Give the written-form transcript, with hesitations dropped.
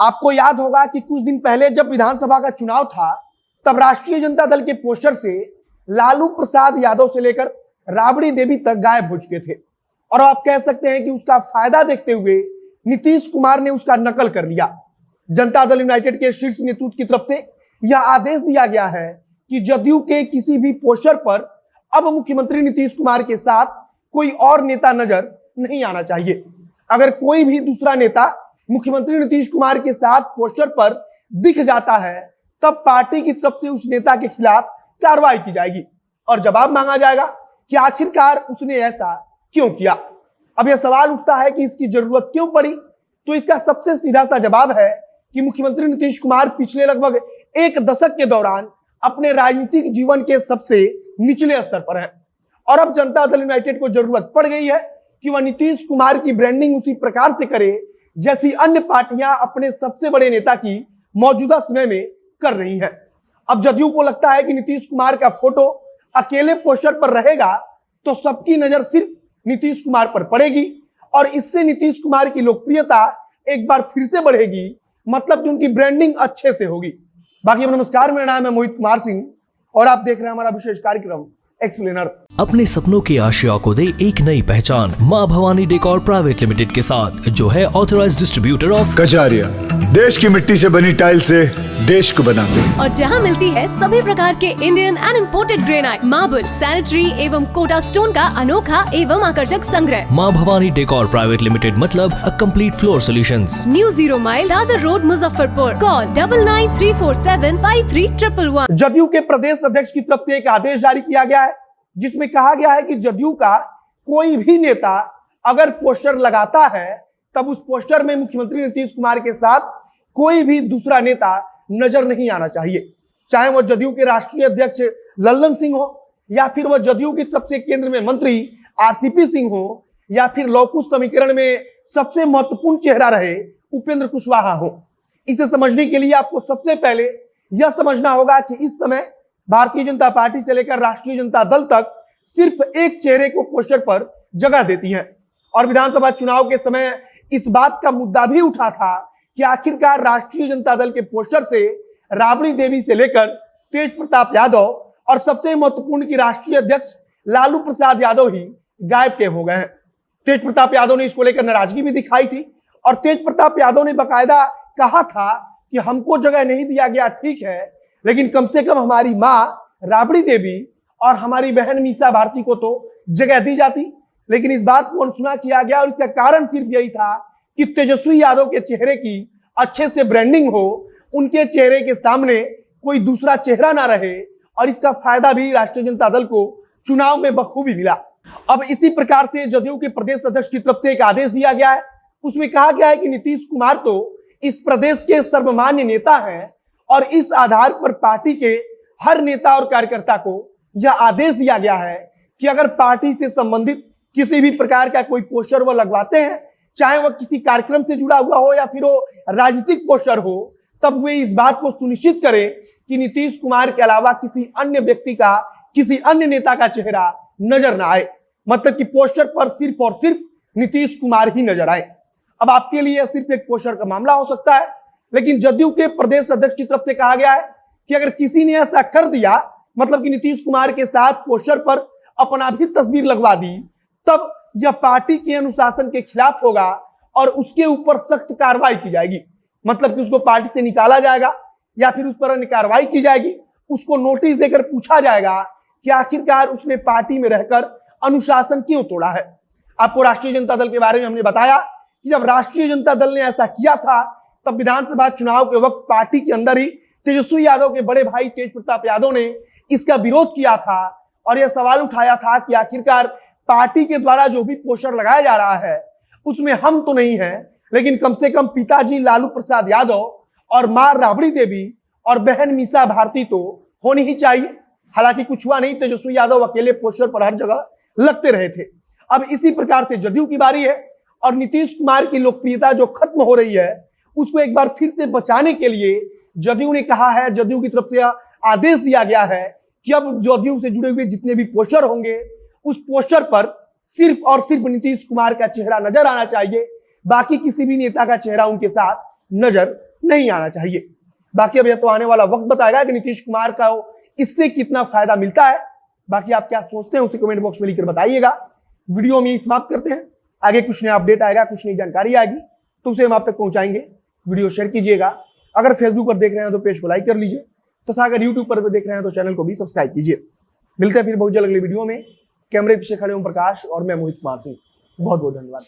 आपको याद होगा कि कुछ दिन पहले जब विधानसभा का चुनाव था तब राष्ट्रीय जनता दल के पोस्टर से लालू प्रसाद यादव से लेकर राबड़ी देवी तक गायब हो चुके थे और आप कह सकते हैं कि उसका फायदा देखते हुए नीतीश कुमार ने उसका नकल कर लिया। जनता दल यूनाइटेड के शीर्ष नेतृत्व की तरफ से यह आदेश दिया गया है कि जदयू के किसी भी पोस्टर पर अब मुख्यमंत्री नीतीश कुमार के साथ कोई और नेता नजर नहीं आना चाहिए। अगर कोई भी दूसरा नेता मुख्यमंत्री नीतीश कुमार के साथ पोस्टर पर दिख जाता है तब पार्टी की तरफ से उस नेता के खिलाफ कार्रवाई की जाएगी और जवाब मांगा जाएगा कि आखिरकार उसने ऐसा क्यों किया। अब यह सवाल उठता है कि इसकी जरूरत क्यों पड़ी, तो इसका सबसे सीधा सा जवाब है कि मुख्यमंत्री नीतीश कुमार पिछले लगभग एक दशक के दौरान अपने राजनीतिक जीवन के सबसे निचले स्तर पर हैं और अब जनता दल यूनाइटेड को जरूरत पड़ गई है कि वह नीतीश कुमार की ब्रांडिंग उसी प्रकार से करे जैसी अन्य पार्टियां अपने सबसे बड़े नेता की मौजूदा समय में कर रही हैं। अब जदयू को लगता है कि नीतीश कुमार का फोटो अकेले पोस्टर पर रहेगा तो सबकी नजर सिर्फ नीतीश कुमार पर पड़ेगी और इससे नीतीश कुमार की लोकप्रियता एक बार फिर से बढ़ेगी, मतलब कि उनकी ब्रांडिंग अच्छे से होगी। बाकी नमस्कार, मेरा नाम है मोहित कुमार सिंह और आप देख रहे हैं हमारा विशेष कार्यक्रम एक्सप्लेनर। अपने सपनों की आशिया को दे एक नई पहचान माँ भवानी डेकोर प्राइवेट लिमिटेड के साथ, जो है ऑथराइज्ड डिस्ट्रीब्यूटर ऑफ कजारिया। देश की मिट्टी से बनी टाइल से देश को बनाते हैं और जहां मिलती है सभी प्रकार के Indian and imported granite, marble, sanitary एवं कोटा स्टोन का अनोखा एवं आकर्षक संग्रह। माँ भवानी डेकोर प्राइवेट लिमिटेड मतलब a complete floor solutions. New 0 mile Dadar road, Muzaffarpur. Call 9934753111। JDU के प्रदेश अध्यक्ष की तरफ से एक आदेश जारी किया गया है जिसमें कहा गया है कि जदयू का कोई भी नेता अगर पोस्टर लगाता है तब उस पोस्टर में मुख्यमंत्री नीतीश कुमार के साथ कोई भी दूसरा नेता नजर नहीं आना चाहिए, चाहे वह जदयू के राष्ट्रीय अध्यक्ष लल्लन सिंह हो या फिर वह जदयू की तरफ से केंद्र में मंत्री आरसीपी सिंह हो या फिर लौकुश समीकरण में सबसे महत्वपूर्ण चेहरा रहे उपेंद्र कुशवाहा हो। इसे समझने के लिए आपको सबसे पहले यह समझना होगा कि इस समय भारतीय जनता पार्टी से लेकर राष्ट्रीय जनता दल तक सिर्फ एक चेहरे को पोस्टर पर जगह देती है और विधानसभा चुनाव के समय इस बात का मुद्दा भी उठा था कि आखिरकार राष्ट्रीय जनता दल के पोस्टर से राबड़ी देवी से लेकर तेज प्रताप यादव और सबसे महत्वपूर्ण की राष्ट्रीय अध्यक्ष लालू प्रसाद यादव ही गायब के हो गए हैं। तेज प्रताप यादव ने इसको लेकर नाराजगी भी दिखाई थी और तेज प्रताप यादव ने बकायदा कहा था कि हमको जगह नहीं दिया गया ठीक है, लेकिन कम से कम हमारी माँ राबड़ी देवी और हमारी बहन मीसा भारती को तो जगह दी जाती। लेकिन इस बात को अनसुना किया गया और इसका कारण सिर्फ यही था कि तेजस्वी यादव के चेहरे की अच्छे से ब्रांडिंग हो, उनके चेहरे के सामने कोई दूसरा चेहरा ना रहे और इसका फायदा भी राष्ट्रीय जनता दल को चुनाव में बखूबी मिला। अब इसी प्रकार से जदयू के प्रदेश अध्यक्ष की तरफ से एक आदेश दिया गया है, उसमें कहा गया है कि नीतीश कुमार तो इस प्रदेश के सर्वमान्य नेता हैं और इस आधार पर पार्टी के हर नेता और कार्यकर्ता को यह आदेश दिया गया है कि अगर पार्टी से संबंधित किसी भी प्रकार का कोई पोस्टर वह लगवाते हैं, चाहे वह किसी कार्यक्रम से जुड़ा हुआ हो या फिर वो राजनीतिक पोस्टर हो, तब वे इस बात को सुनिश्चित करें कि नीतीश कुमार के अलावा किसी अन्य व्यक्ति का, किसी अन्य नेता का चेहरा नजर ना आए, मतलब कि पोस्टर पर सिर्फ और सिर्फ नीतीश कुमार ही नजर आए। अब आपके लिए सिर्फ एक पोस्टर का मामला हो सकता है, लेकिन जदयू के प्रदेश अध्यक्ष की तरफ से कहा गया है कि अगर किसी ने ऐसा कर दिया, मतलब कि नीतीश कुमार के साथ पोस्टर पर अपना भी तस्वीर लगवा दी, तब यह पार्टी के अनुशासन के खिलाफ होगा और उसके ऊपर सख्त कार्रवाई की जाएगी, मतलब कि उसको पार्टी से निकाला जाएगा या फिर उस पर अन्य कार्रवाई की जाएगी। उसको नोटिस देकर पूछा जाएगा कि आखिरकार उसने पार्टी में रहकर अनुशासन क्यों तोड़ा है। आपको राष्ट्रीय जनता दल के बारे में हमने बताया कि जब राष्ट्रीय जनता दल ने ऐसा किया था तब विधानसभा चुनाव के वक्त पार्टी के अंदर ही तेजस्वी यादव के बड़े भाई तेज प्रताप यादव ने इसका विरोध किया था और यह सवाल उठाया था कि आखिरकार पार्टी के द्वारा जो भी पोस्टर लगाया जा रहा है उसमें हम तो नहीं है, लेकिन कम से कम पिताजी लालू प्रसाद यादव और मां राबड़ी देवी और बहन मीसा भारती तो होनी ही चाहिए। हालांकि कुछ हुआ नहीं, तेजस्वी यादव अकेले पोस्टर पर हर जगह लगते रहे थे। अब इसी प्रकार से जदयू की बारी है और नीतीश कुमार की लोकप्रियता जो खत्म हो रही है उसको एक बार फिर से बचाने के लिए जदयू ने कहा है, जदयू की तरफ से आदेश दिया गया है कि अब जदयू से जुड़े हुए जितने भी पोस्टर होंगे उस पोस्टर पर सिर्फ और सिर्फ नीतीश कुमार का चेहरा नजर आना चाहिए, बाकी किसी भी नेता का चेहरा उनके साथ नजर नहीं आना चाहिए। बाकी अब यह तो आने वाला वक्त बताएगा कि नीतीश कुमार का इससे कितना फायदा मिलता है। बाकी आप क्या सोचते हैं उसे कमेंट बॉक्स में लिखकर बताइएगा। वीडियो में समाप्त करते हैं। आगे कुछ नया अपडेट आएगा, कुछ नई जानकारी आएगी तो उसे हम आप तक पहुंचाएंगे। वीडियो शेयर कीजिएगा। अगर फेसबुक पर देख रहे हैं तो पेज को लाइक कर लीजिए, तथा अगर यूट्यूब पर देख रहे हैं तो चैनल को भी सब्सक्राइब कीजिए। मिलते हैं फिर बहुत जल्द अगले वीडियो में। कैमरे पीछे खड़े ओम प्रकाश और मैं मोहित कुमार सिंह। बहुत बहुत धन्यवाद।